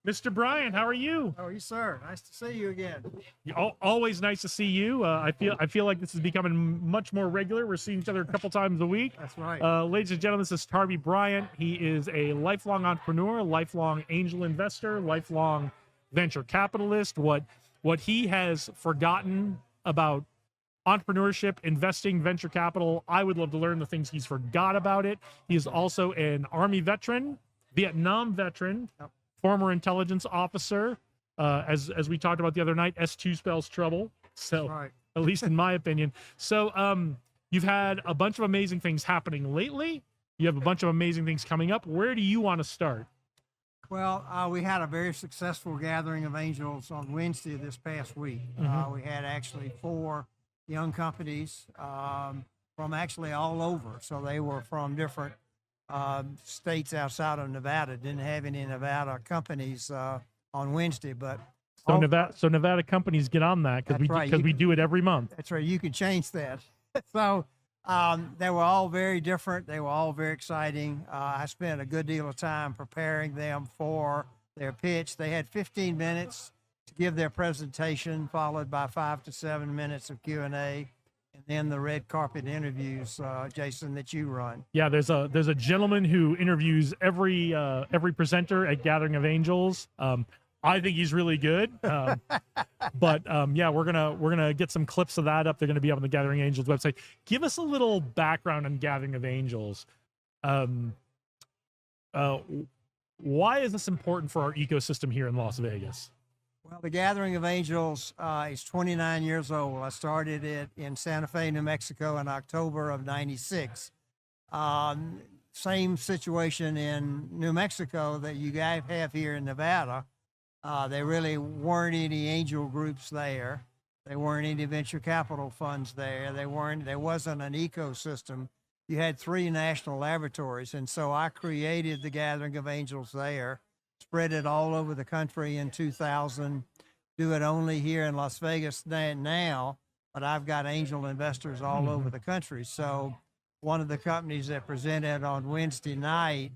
Mr. Bryant, how are you? How are you, sir? Nice to see you again. Always nice to see you. I feel like this is becoming much more regular. We're seeing each other a couple times a week. That's right. Ladies and gentlemen, this is Tarby Bryant. He is a lifelong entrepreneur, lifelong angel investor, lifelong venture capitalist. What he has forgotten about entrepreneurship, investing, venture capital, I would love to learn the things he's forgot about it. He is also an Army veteran, Vietnam veteran. Yep. Former intelligence officer, as we talked about the other night. S2 spells trouble. So, Right. at least in my opinion. So, you've had a bunch of amazing things happening lately. You have a bunch of amazing things coming up. Where do you want to start? Well, we had a very successful gathering of angels on Wednesday this past week. We had actually 4 young companies from actually all over. So they were from different states outside of Nevada. Didn't have any Nevada companies on Wednesday, but So Nevada companies get on that because That's right. we do it every month. that's right. You can change that. So they were all very different. They were all very exciting. I spent a good deal of time preparing them for their pitch. They had 15 minutes to give their presentation, followed by 5 to 7 minutes of Q&A, and then the red carpet interviews, Jason, that you run. Yeah, there's a gentleman who interviews every presenter at Gathering of Angels. I think he's really good. But yeah, we're gonna get some clips of that up. They're gonna be up on the Gathering Angels website. Give us a little background on Gathering of Angels. Why is this important for our ecosystem here in Las Vegas? Well, the Gathering of Angels is 29 years old. I started it in Santa Fe, New Mexico in October of 96. Same situation in New Mexico that you guys have here in Nevada. There really weren't any angel groups there. There weren't any venture capital funds there. There wasn't an ecosystem. You had 3 national laboratories. And so I created the Gathering of Angels there, spread it all over the country in 2000, do it only here in Las Vegas now, but I've got angel investors all over the country. So one of the companies that presented on Wednesday night,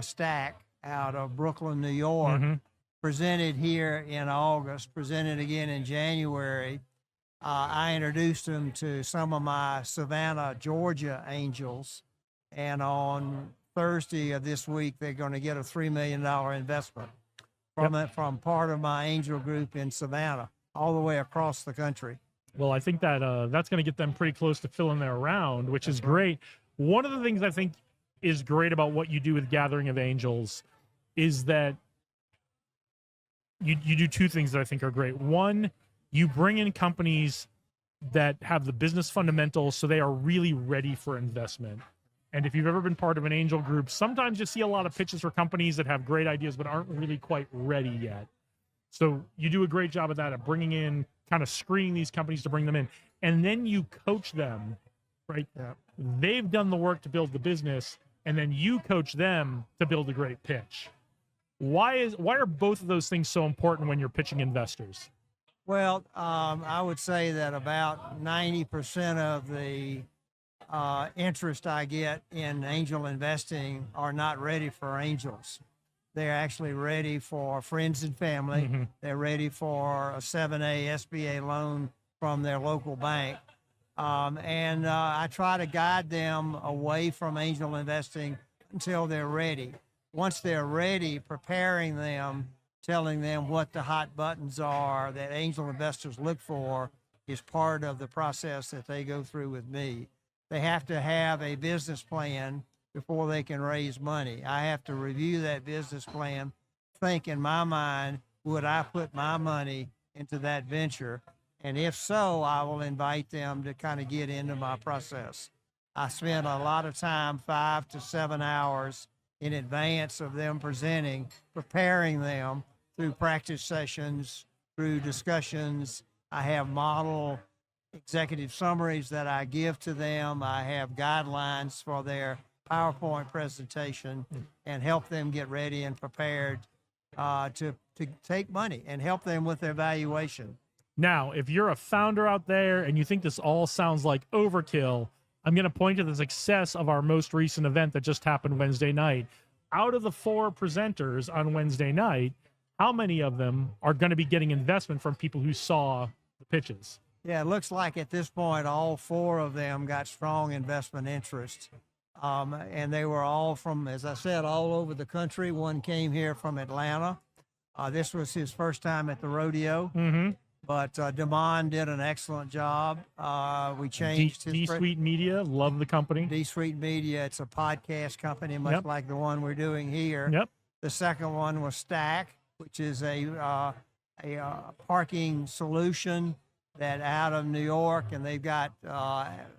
Stack out of Brooklyn, New York, presented here in August, presented again in January. I introduced them to some of my Savannah, Georgia angels, and on Thursday of this week, they're going to get a $3 million investment from part of my angel group in Savannah, all the way across the country. Well, I think that that's going to get them pretty close to filling their round, which is great. One of the things I think is great about what you do with Gathering of Angels is that you do 2 things that I think are great. One, you bring in companies that have the business fundamentals, so they are really ready for investment. And if you've ever been part of an angel group, sometimes you see a lot of pitches for companies that have great ideas but aren't really quite ready yet. So you do a great job of that, of bringing in, kind of screening these companies to bring them in. And then you coach them, right? Yeah. They've done the work to build the business, and then you coach them to build a great pitch. Why are both of those things so important when you're pitching investors? Well, I would say that about 90% of the interest I get in angel investing are not ready for angels. They're actually ready for friends and family. They're ready for a 7A SBA loan from their local bank. And I try to guide them away from angel investing until they're ready. Once they're ready, preparing them, telling them what the hot buttons are that angel investors look for is part of the process that they go through with me. They have to have a business plan before they can raise money. I have to review that business plan, think in my mind, would I put my money into that venture? And if so, I will invite them to kind of get into my process. I spend a lot of time, 5 to 7 hours in advance of them presenting, preparing them through practice sessions, through discussions. I have model executive summaries that I give to them. I have guidelines for their PowerPoint presentation and help them get ready and prepared to take money and help them with their valuation. Now, if you're a founder out there and you think this all sounds like overkill, I'm going to point to the success of our most recent event that just happened Wednesday night. Out of the 4 presenters on Wednesday night, how many of them are going to be getting investment from people who saw the pitches? Yeah, it looks like at this point, all 4 of them got strong investment interest. And they were all from, as I said, all over the country. One came here from Atlanta. This was his first time at the rodeo, but Damon did an excellent job. We changed his D-Suite Media, love the company. D-Suite Media, it's a podcast company, much like the one we're doing here. Yep. The second one was Stack, which is a parking solution that out of New York, and they've got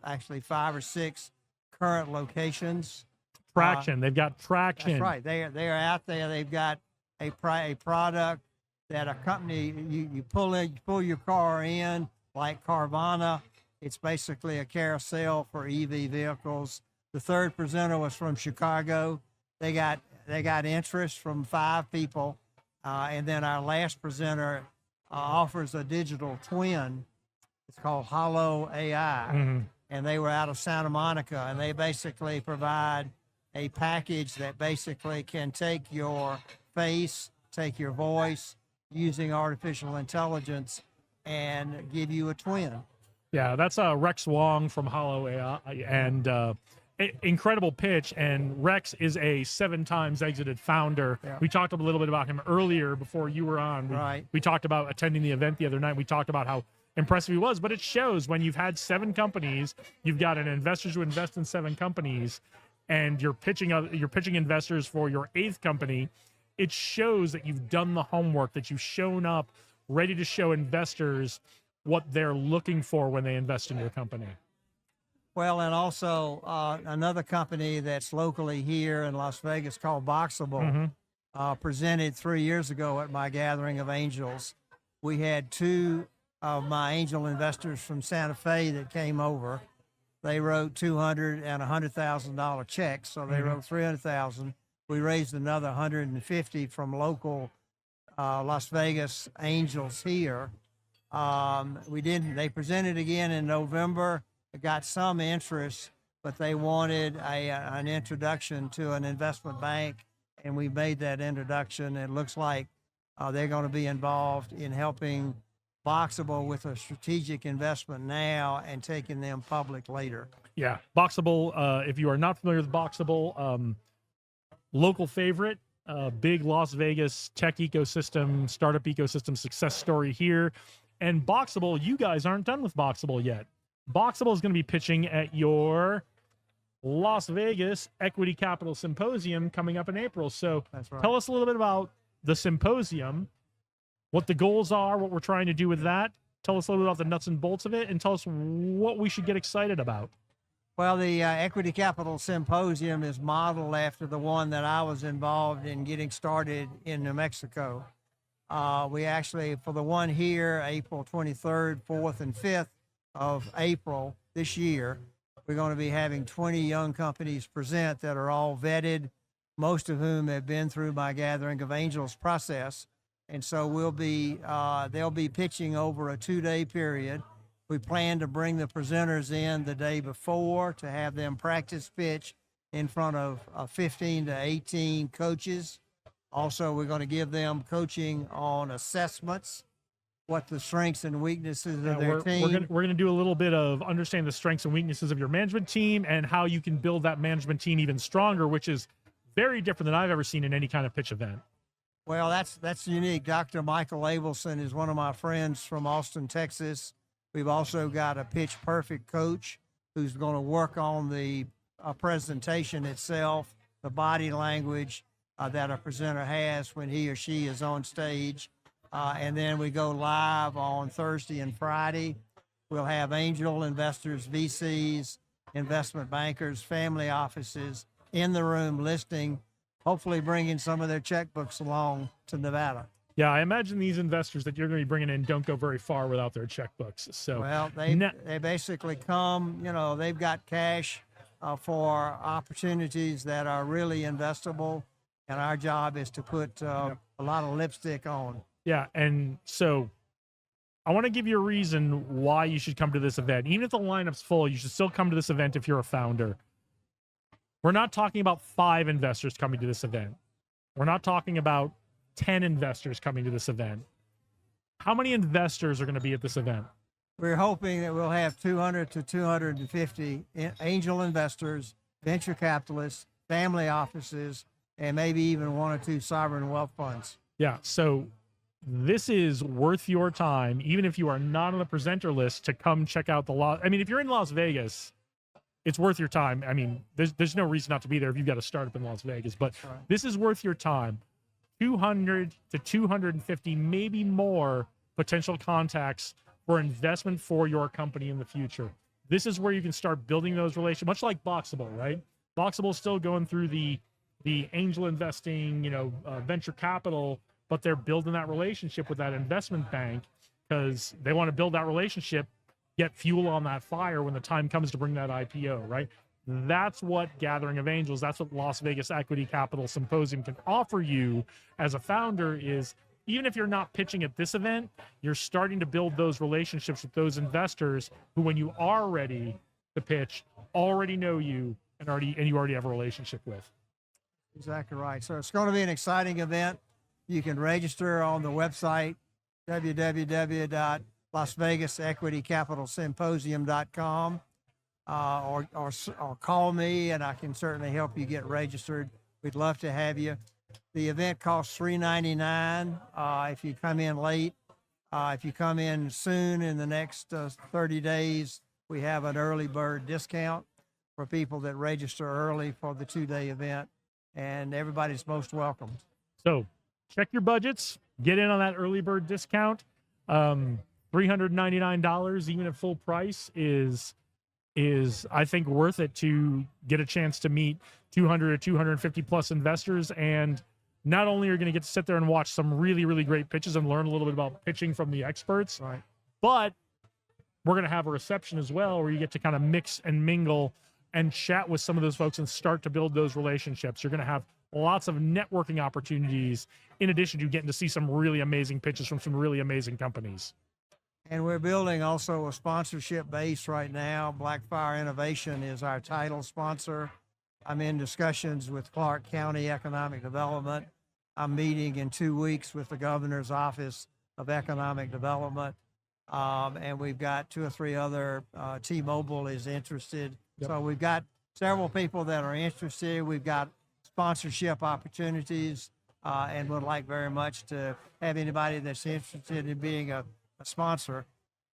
actually 5 or 6 current locations. Traction. They've got traction. That's right. They are out there. They've got a product that a company you pull your car in like Carvana. It's basically a carousel for EV vehicles. The third presenter was from Chicago. They got interest from 5 people, and then our last presenter offers a digital twin. It's called Hollow AI, and they were out of Santa Monica, and they basically provide a package that basically can take your face, take your voice, using artificial intelligence, and give you a twin. Yeah, that's Rex Wong from Hollow AI, and incredible pitch. And Rex is a 7 times exited founder. Yeah. We talked a little bit about him earlier before you were on. We talked about attending the event the other night. We talked about how impressive he was, but it shows when you've had 7 companies, you've got an investors who invest in 7 companies, and you're pitching investors for your 8th company. It shows that you've done the homework, that you've shown up ready to show investors what they're looking for when they invest in your company. Well, and also another company that's locally here in Las Vegas called Boxable presented 3 years ago at my Gathering of Angels. We had 2 of my angel investors from Santa Fe that came over. They wrote $200,000 and $100,000 checks, so they wrote $300,000. We raised another $150,000 from local Las Vegas angels here. They presented again in November. It got some interest, but they wanted an introduction to an investment bank, and we made that introduction. It looks like they're going to be involved in helping Boxable with a strategic investment now and taking them public later. Yeah, Boxable, if you are not familiar with Boxable, local favorite, big Las Vegas tech ecosystem, startup ecosystem success story here. And Boxable, you guys aren't done with Boxable yet. Boxable is going to be pitching at your Las Vegas Equity Capital Symposium coming up in April. So tell us a little bit about the symposium, what the goals are, what we're trying to do with that. Tell us a little bit about the nuts and bolts of it, and tell us what we should get excited about. Well, the Equity Capital Symposium is modeled after the one that I was involved in getting started in New Mexico. We actually, for the one here, April 23rd, 4th, and 5th of April this year, we're going to be having 20 young companies present that are all vetted, most of whom have been through my Gathering of Angels process. And so they'll be pitching over a 2-day period. We plan to bring the presenters in the day before to have them practice pitch in front of 15 to 18 coaches. Also, we're going to give them coaching on assessments, what the strengths and weaknesses of their team. We're going to do a little bit of understanding the strengths and weaknesses of your management team and how you can build that management team even stronger, which is very different than I've ever seen in any kind of pitch event. Well, that's unique. Dr. Michael Abelson is one of my friends from Austin, Texas. We've also got a pitch perfect coach who's going to work on the presentation itself, the body language that a presenter has when he or she is on stage. And then we go live on Thursday and Friday. We'll have angel investors, VCs, investment bankers, family offices in the room listening, hopefully bringing some of their checkbooks along to Nevada. Yeah, I imagine these investors that you're going to be bringing in don't go very far without their checkbooks. So, well, they basically come, they've got cash for opportunities that are really investable, and our job is to put a lot of lipstick on. Yeah, and so I want to give you a reason why you should come to this event. Even if the lineup's full, you should still come to this event if you're a founder. We're not talking about 5 investors coming to this event. We're not talking about 10 investors coming to this event. How many investors are going to be at this event? We're hoping that we'll have 200 to 250 angel investors, venture capitalists, family offices, and maybe even 1 or 2 sovereign wealth funds. Yeah, so this is worth your time, even if you are not on the presenter list, to come check out the I mean, if you're in Las Vegas, it's worth your time. I mean, there's no reason not to be there if you've got a startup in Las Vegas, but this is worth your time. 200 to 250, maybe more potential contacts for investment for your company in the future. This is where you can start building those relationships, much like Boxable, right? Boxable is still going through the angel investing, venture capital, but they're building that relationship with that investment bank because they want to build that relationship, get fuel on that fire when the time comes to bring that IPO, right? That's what Gathering of Angels, that's what Las Vegas Equity Capital Symposium can offer you as a founder is, even if you're not pitching at this event, you're starting to build those relationships with those investors who, when you are ready to pitch, already know you and you already have a relationship with. Exactly right. So it's going to be an exciting event. You can register on the website, www.lasvegasequitycapitalsymposium.com, or call me and I can certainly help you get registered. We'd love to have you. The event costs $399 if you come in late. If you come in soon in the next 30 days, we have an early bird discount for people that register early for the 2-day event, and everybody's most welcome. So check your budgets, get in on that early bird discount. $399, even at full price, is I think worth it to get a chance to meet 200 or 250 plus investors. And not only are you going to get to sit there and watch some really, really great pitches and learn a little bit about pitching from the experts, right, but we're going to have a reception as well where you get to kind of mix and mingle and chat with some of those folks and start to build those relationships. You're going to have lots of networking opportunities in addition to getting to see some really amazing pitches from some really amazing companies. And we're building also a sponsorship base right now. Blackfire Innovation is our title sponsor. I'm in discussions with Clark County Economic Development. I'm meeting in 2 weeks with the Governor's Office of Economic Development. And we've got 2 or 3 other, T-Mobile is interested. Yep. So we've got several people that are interested. We've got sponsorship opportunities, and would like very much to have anybody that's interested in being a sponsor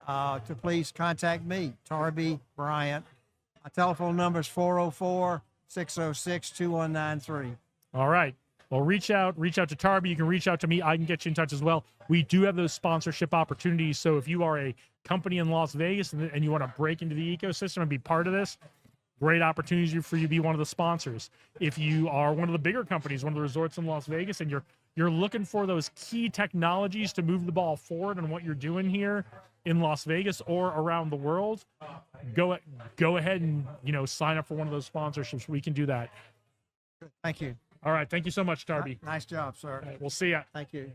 to please contact me, Tarby Bryant. My telephone number is 404-606-2193. All right. Well, reach out to Tarby. You can reach out to me. I can get you in touch as well. We do have those sponsorship opportunities. So if you are a company in Las Vegas and you want to break into the ecosystem and be part of this, great opportunity for you to be one of the sponsors. If you are one of the bigger companies, one of the resorts in Las Vegas, and you're looking for those key technologies to move the ball forward on what you're doing here in Las Vegas or around the world, go ahead and sign up for one of those sponsorships. We can do that. Thank you. All right. Thank you so much, Tarby. Nice job, sir. All right, we'll see ya. Thank you.